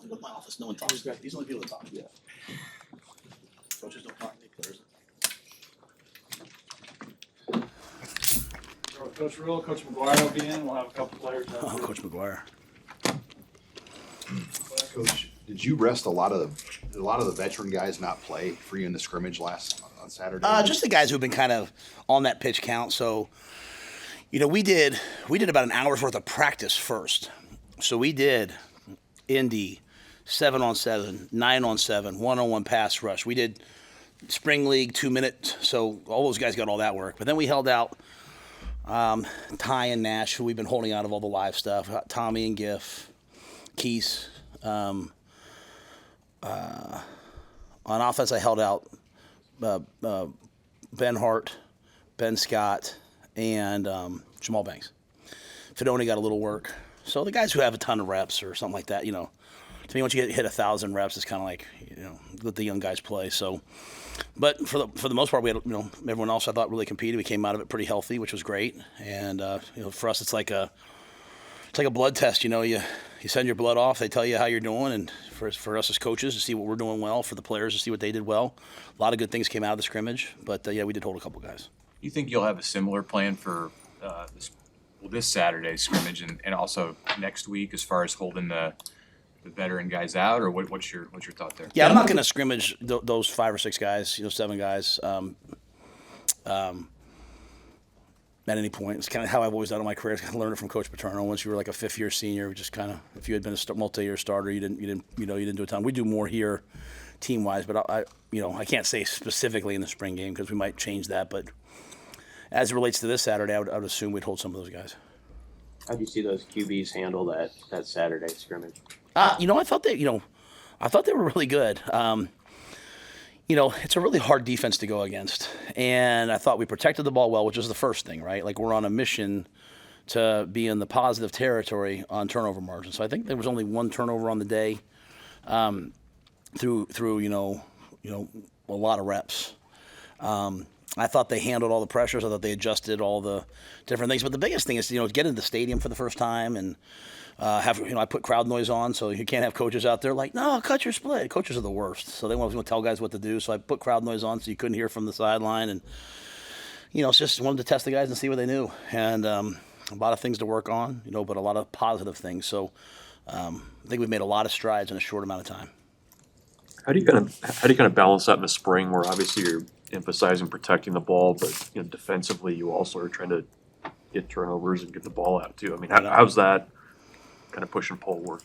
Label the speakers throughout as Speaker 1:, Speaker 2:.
Speaker 1: Go to my office. No one talks. These are the only people that talk. Yeah. Coaches don't talk. Players.
Speaker 2: Coach Rhule, Coach McGuire will be in. We'll have a couple players.
Speaker 1: Oh, Coach McGuire.
Speaker 3: Coach, did you rest a lot of the veteran guys not play for you in the scrimmage last on Saturday?
Speaker 1: Just the guys who've been kind of on that pitch count. So, we did about an hour's worth of practice first. So we did Indy, 7-on-7, 9-on-7, 1-on-1 pass rush. We did spring league 2 minutes. So all those guys got all that work. But then we held out Ty and Nash, who we've been holding out of all the live stuff. Tommy and Giff, Keese. On offense, I held out Ben Hart, Ben Scott, and Jamal Banks. Fidone got a little work. So the guys who have a ton of reps or something like that, to me, once you hit 1,000 reps, it's kind of like, let the young guys play. So, but for the most part, we had, everyone else I thought really competed. We came out of it pretty healthy, which was great. And for us, it's like a blood test. You send your blood off, they tell you how you're doing, and for us as coaches to see what we're doing well, for the players to see what they did well. A lot of good things came out of the scrimmage, but we did hold a couple guys.
Speaker 4: You think you'll have a similar plan for this Saturday's scrimmage and also next week as far as holding the veteran guys out, or what's your thought there?
Speaker 1: Yeah, I'm not going to scrimmage those 5 or 6 guys, 7 guys. At any point, it's kind of how I've always done in my career. I learned it from Coach Paterno. Once you were like a 5th-year senior, just kind of, if you had been a multi-year starter, you didn't do a ton. We do more here, team-wise, but I can't say specifically in the spring game because we might change that. But as it relates to this Saturday, I would assume we'd hold some of those guys.
Speaker 5: How do you see those QBs handle that Saturday scrimmage?
Speaker 1: I thought they were really good. It's a really hard defense to go against. And I thought we protected the ball well, which was the first thing, right? Like, we're on a mission to be in the positive territory on turnover margin. So I think there was only 1 turnover on the day through a lot of reps. I thought they handled all the pressures. I thought they adjusted all the different things. But the biggest thing is, get into the stadium for the first time and I put crowd noise on, so you can't have coaches out there like, no, cut your split. Coaches are the worst, so they want to tell guys what to do. So I put crowd noise on so you couldn't hear from the sideline, and it's just wanted to test the guys and see what they knew, and a lot of things to work on, but a lot of positive things. So I think we've made a lot of strides in a short amount of time.
Speaker 6: How do you kind of balance that in the spring, where obviously you're emphasizing protecting the ball, but defensively you also are trying to get turnovers and get the ball out too? I mean, how's that kind of push and pull work?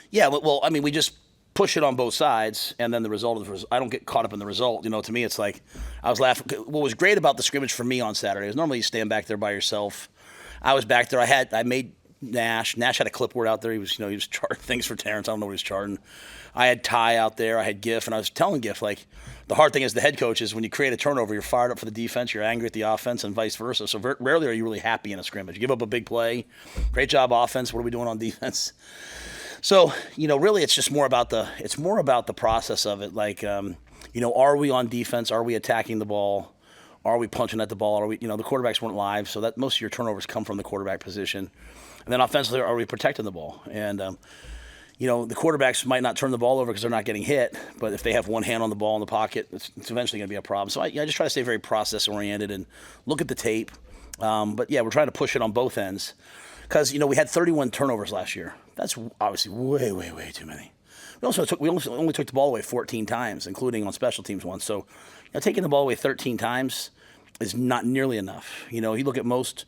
Speaker 1: Yeah, well, I mean, we just push it on both sides, and then the result of I don't get caught up in the result. To me, it's like I was laughing. What was great about the scrimmage for me on Saturday is normally you stand back there by yourself. I was back there. I made Nash. Nash had a clipboard out there. He was charting things for Terrence. I don't know what he was charting. I had Ty out there. I had Giff, and I was telling Giff, like, the hard thing as the head coach is when you create a turnover, you're fired up for the defense, you're angry at the offense, and vice versa. So rarely are you really happy in a scrimmage. You give up a big play, great job offense. What are we doing on defense? So really, it's just more about the process of it. Like, are we on defense? Are we attacking the ball? Are we punching at the ball? Are we? The quarterbacks weren't live, so that most of your turnovers come from the quarterback position. And then offensively, are we protecting the ball? And the quarterbacks might not turn the ball over because they're not getting hit, but if they have one hand on the ball in the pocket, it's eventually going to be a problem. So I just try to stay very process-oriented and look at the tape. But, we're trying to push it on both ends because, we had 31 turnovers last year. That's obviously way, way, way too many. We only took the ball away 14 times, including on special teams once. So taking the ball away 13 times is not nearly enough. You look at most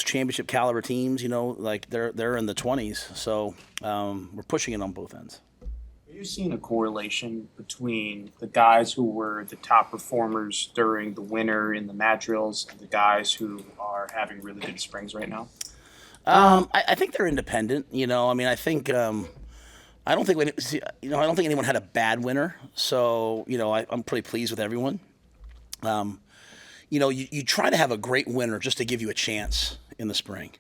Speaker 1: championship caliber teams, like they're in the 20s. So we're pushing it on both ends.
Speaker 7: Are you seeing a correlation between the guys who were the top performers during the winter in the Matt Drills and the guys who are having really good springs right now?
Speaker 1: I think they're independent. I think I don't think anyone had a bad winter. So I'm pretty pleased with everyone. You try to have a great winter just to give you a chance in the spring.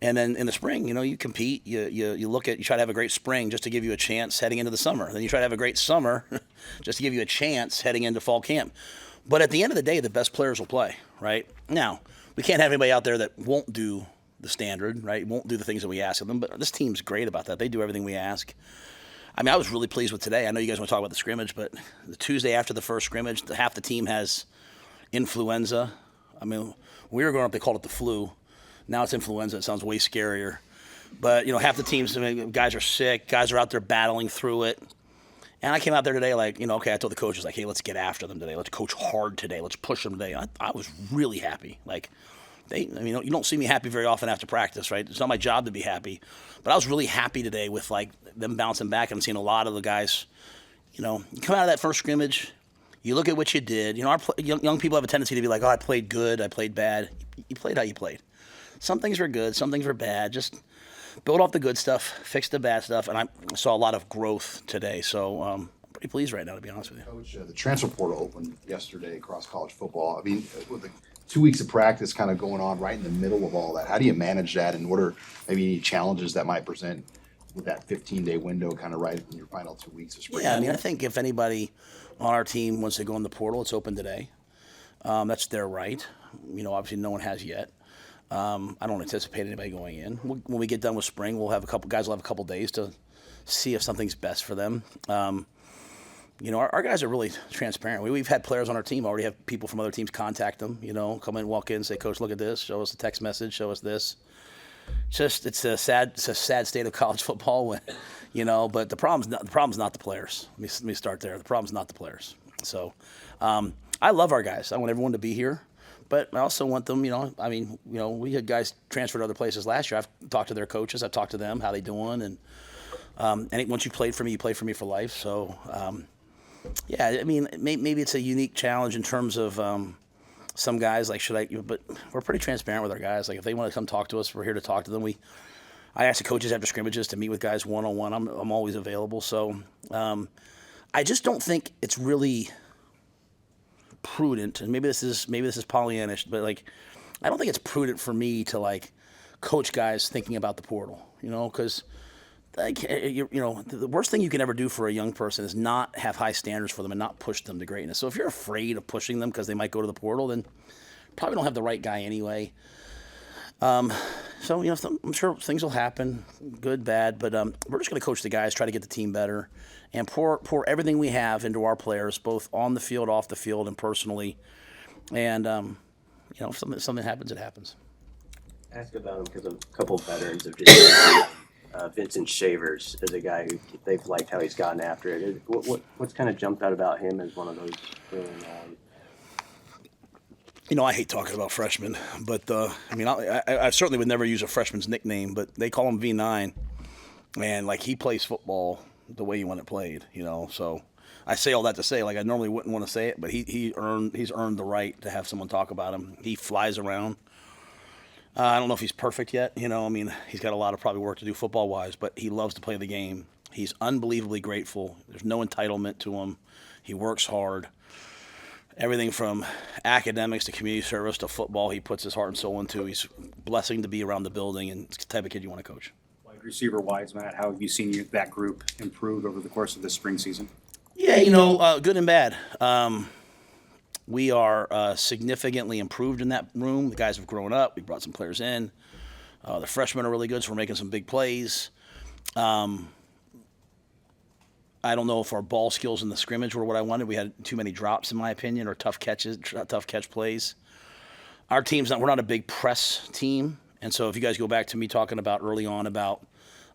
Speaker 1: And then in the spring, you compete, you try to have a great spring just to give you a chance heading into the summer. Then you try to have a great summer just to give you a chance heading into fall camp. But at the end of the day, the best players will play, right? Now, we can't have anybody out there that won't do the standard, right? Won't do the things that we ask of them. But this team's great about that. They do everything we ask. I mean, I was really pleased with today. I know you guys want to talk about the scrimmage, but the Tuesday after the first scrimmage, half the team has influenza. I mean, when we were growing up, they called it the flu. Now it's influenza. It sounds way scarier. But, half the teams, guys are sick. Guys are out there battling through it. And I came out there today like, okay, I told the coaches, like, hey, let's get after them today. Let's coach hard today. Let's push them today. I was really happy. Like, you don't see me happy very often after practice, right? It's not my job to be happy. But I was really happy today with, like, them bouncing back. I'm seeing a lot of the guys, you come out of that first scrimmage, you look at what you did. Our young people have a tendency to be like, oh, I played good, I played bad. You played how you played. Some things were good, some things were bad. Just build off the good stuff, fix the bad stuff, and I saw a lot of growth today. So I'm pretty pleased right now, to be honest with you.
Speaker 3: Coach, the transfer portal opened yesterday across college football. I mean, with the 2 weeks of practice kind of going on right in the middle of all that, how do you manage that, and what are maybe any challenges that might present with that 15-day window kind of right in your final 2 weeks of spring?
Speaker 1: Yeah, I mean, I think if anybody on our team wants to go in the portal, it's open today. That's their right. Obviously no one has yet. I don't anticipate anybody going in. When we get done with spring, we'll have a couple guys will have a couple days to see if something's best for them. Our guys are really transparent. We've had players on our team already have people from other teams contact them. Come in, walk in, say, "Coach, look at this. Show us a text message. Show us this." It's a sad state of college football when, But the problem's not the players. Let me start there. The problem's not the players. So, I love our guys. I want everyone to be here. But I also want them, we had guys transferred to other places last year. I've talked to their coaches. I've talked to them, how they doing. And once you played for me, you play for me for life. So, maybe it's a unique challenge in terms of some guys, like, but we're pretty transparent with our guys. Like, if they want to come talk to us, we're here to talk to them. I ask the coaches after scrimmages to meet with guys one-on-one. I'm always available. So I just don't think it's really prudent, and maybe this is Pollyannish, but like, I don't think it's prudent for me to like coach guys thinking about the portal, because the worst thing you can ever do for a young person is not have high standards for them and not push them to greatness. So if you're afraid of pushing them because they might go to the portal, then probably don't have the right guy anyway. I'm sure things will happen, good, bad, but we're just going to coach the guys, try to get the team better, and pour everything we have into our players, both on the field, off the field, and personally. And if something happens, it happens.
Speaker 5: Ask about him because a couple of veterans have just Vincent Shavers is a guy who they've liked how he's gotten after it. What's kind of jumped out about him as one of those early on?
Speaker 1: I hate talking about freshmen, but I certainly would never use a freshman's nickname, but they call him V9, and like he plays football the way you want it played, So I say all that to say, like, I normally wouldn't want to say it, but he's earned the right to have someone talk about him. He flies around. I don't know if he's perfect yet, he's got a lot of probably work to do football wise, but he loves to play the game. He's unbelievably grateful. There's no entitlement to him. He works hard. Everything from academics to community service to football, he puts his heart and soul into. He's a blessing to be around the building, and it's the type of kid you want to coach.
Speaker 8: Wide receiver wise, Matt, how have you seen that group improve over the course of this spring season?
Speaker 1: Yeah, good and bad. We are significantly improved in that room. The guys have grown up. We brought some players in. The freshmen are really good, so we're making some big plays. I don't know if our ball skills in the scrimmage were what I wanted. We had too many drops, in my opinion, or tough catch plays. Our we're not a big press team, and so if you guys go back to me talking about early on about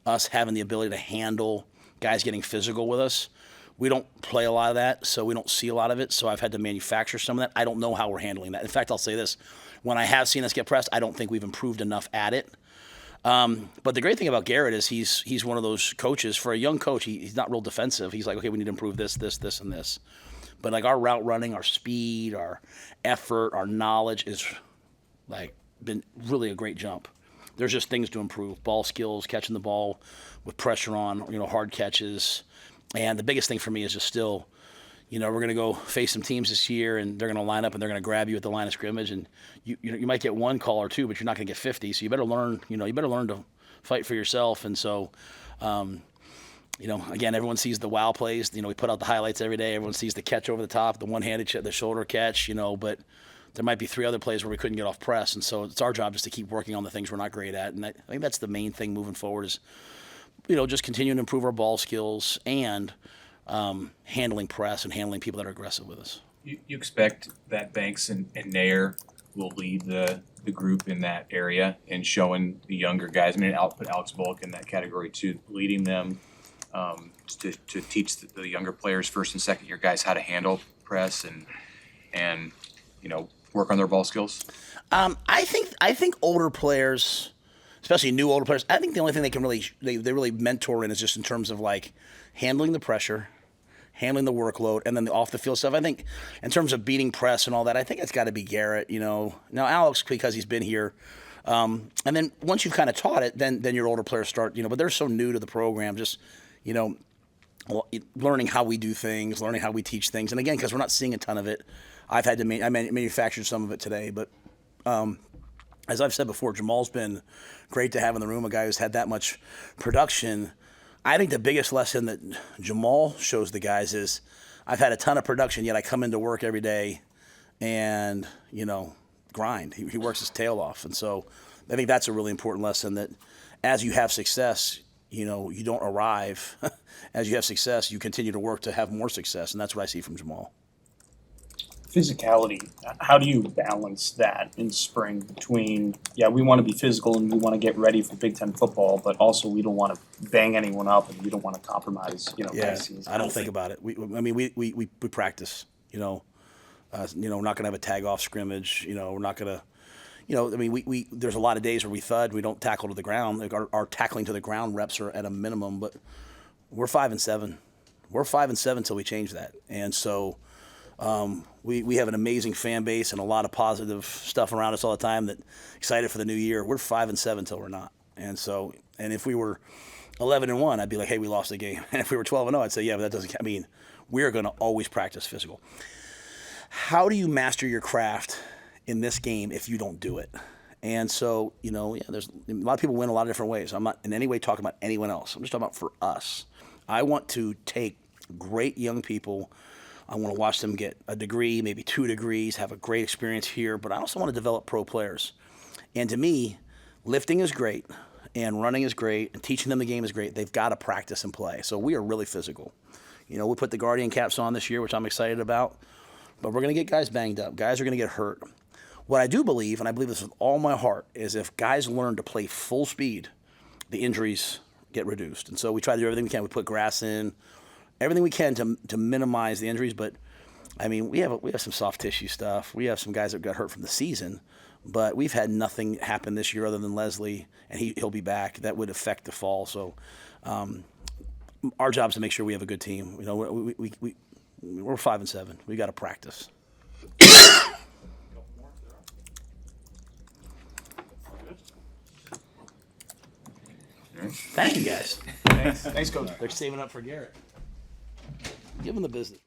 Speaker 1: us having the ability to handle guys getting physical with us, we don't play a lot of that, so we don't see a lot of it. So I've had to manufacture some of that. I don't know how we're handling that. In fact, I'll say this: when I have seen us get pressed, I don't think we've improved enough at it. But the great thing about Garrett is he's one of those coaches. For a young coach, he's not real defensive. He's like, okay, we need to improve this, and this. But like our route running, our speed, our effort, our knowledge is like been really a great jump. There's just things to improve: ball skills, catching the ball with pressure on, hard catches. And the biggest thing for me is just still, we're going to go face some teams this year, and they're going to line up and they're going to grab you at the line of scrimmage, and you might get one call or two, but you're not going to get 50. So you better learn, to fight for yourself. And so, again, everyone sees the wow plays. We put out the highlights every day. Everyone sees the catch over the top, the one-handed, the shoulder catch. But there might be 3 other plays where we couldn't get off press, and so it's our job just to keep working on the things we're not great at. And I think that's the main thing moving forward is, just continuing to improve our ball skills and handling press and handling people that are aggressive with us.
Speaker 4: You expect that Banks and Nair will lead the group in that area and showing the younger guys. I mean, I'll put Alex Bullock in that category too, leading them to teach the younger players, first and second year guys, how to handle press and work on their ball skills.
Speaker 1: I think older players, especially new older players, I think the only thing they can really mentor in is just in terms of like handling the pressure, handling the workload, and then the off the field stuff. I think in terms of beating press and all that, I think it's got to be Garrett. Now Alex, because he's been here, and then once you've kind of taught it, then your older players start. But they're so new to the program, just learning how we do things, learning how we teach things, and again, because we're not seeing a ton of it, I've had to I manufactured some of it today, but. As I've said before, Jamal's been great to have in the room, a guy who's had that much production. I think the biggest lesson that Jamal shows the guys is I've had a ton of production, yet I come into work every day and, grind. He works his tail off. And so I think that's a really important lesson, that as you have success, you don't arrive. As you have success, you continue to work to have more success. And that's what I see from Jamal.
Speaker 7: Physicality, how do you balance that in spring between, we want to be physical and we want to get ready for Big Ten football, but also we don't want to bang anyone up and we don't want to compromise,
Speaker 1: I don't think about it. We practice, we're not going to have a tag off scrimmage, we're not going to, there's a lot of days where we thud, we don't tackle to the ground. Like our tackling to the ground reps are at a minimum, but we're 5-7. We're 5-7 till we change that. And so, we have an amazing fan base and a lot of positive stuff around us all the time that excited for the new year. We're 5-7 till we're not. And so, and if we were 11-1, I'd be like, hey, we lost the game. And if we were 12-0, I'd say, yeah, but that doesn't, we're going to always practice physical. How do you master your craft in this game if you don't do it? And so, there's a lot of people win a lot of different ways. I'm not in any way talking about anyone else. I'm just talking about for us. I want to take great young people. I want to watch them get a degree, maybe 2 degrees, have a great experience here, but I also want to develop pro players. And to me, lifting is great, and running is great, and teaching them the game is great. They've got to practice and play. So we are really physical. We put the Guardian caps on this year, which I'm excited about, but we're going to get guys banged up. Guys are going to get hurt. What I do believe, and I believe this with all my heart, is if guys learn to play full speed, the injuries get reduced. And so we try to do everything we can. We put grass in, everything we can to minimize the injuries, but we have some soft tissue stuff. We have some guys that got hurt from the season, but we've had nothing happen this year other than Leslie, and he'll be back. That would affect the fall. So our job is to make sure we have a good team. We're 5-7. We got to practice. Thank you, guys.
Speaker 7: Thanks, Coach.
Speaker 1: They're saving up for Garrett. Give him the business.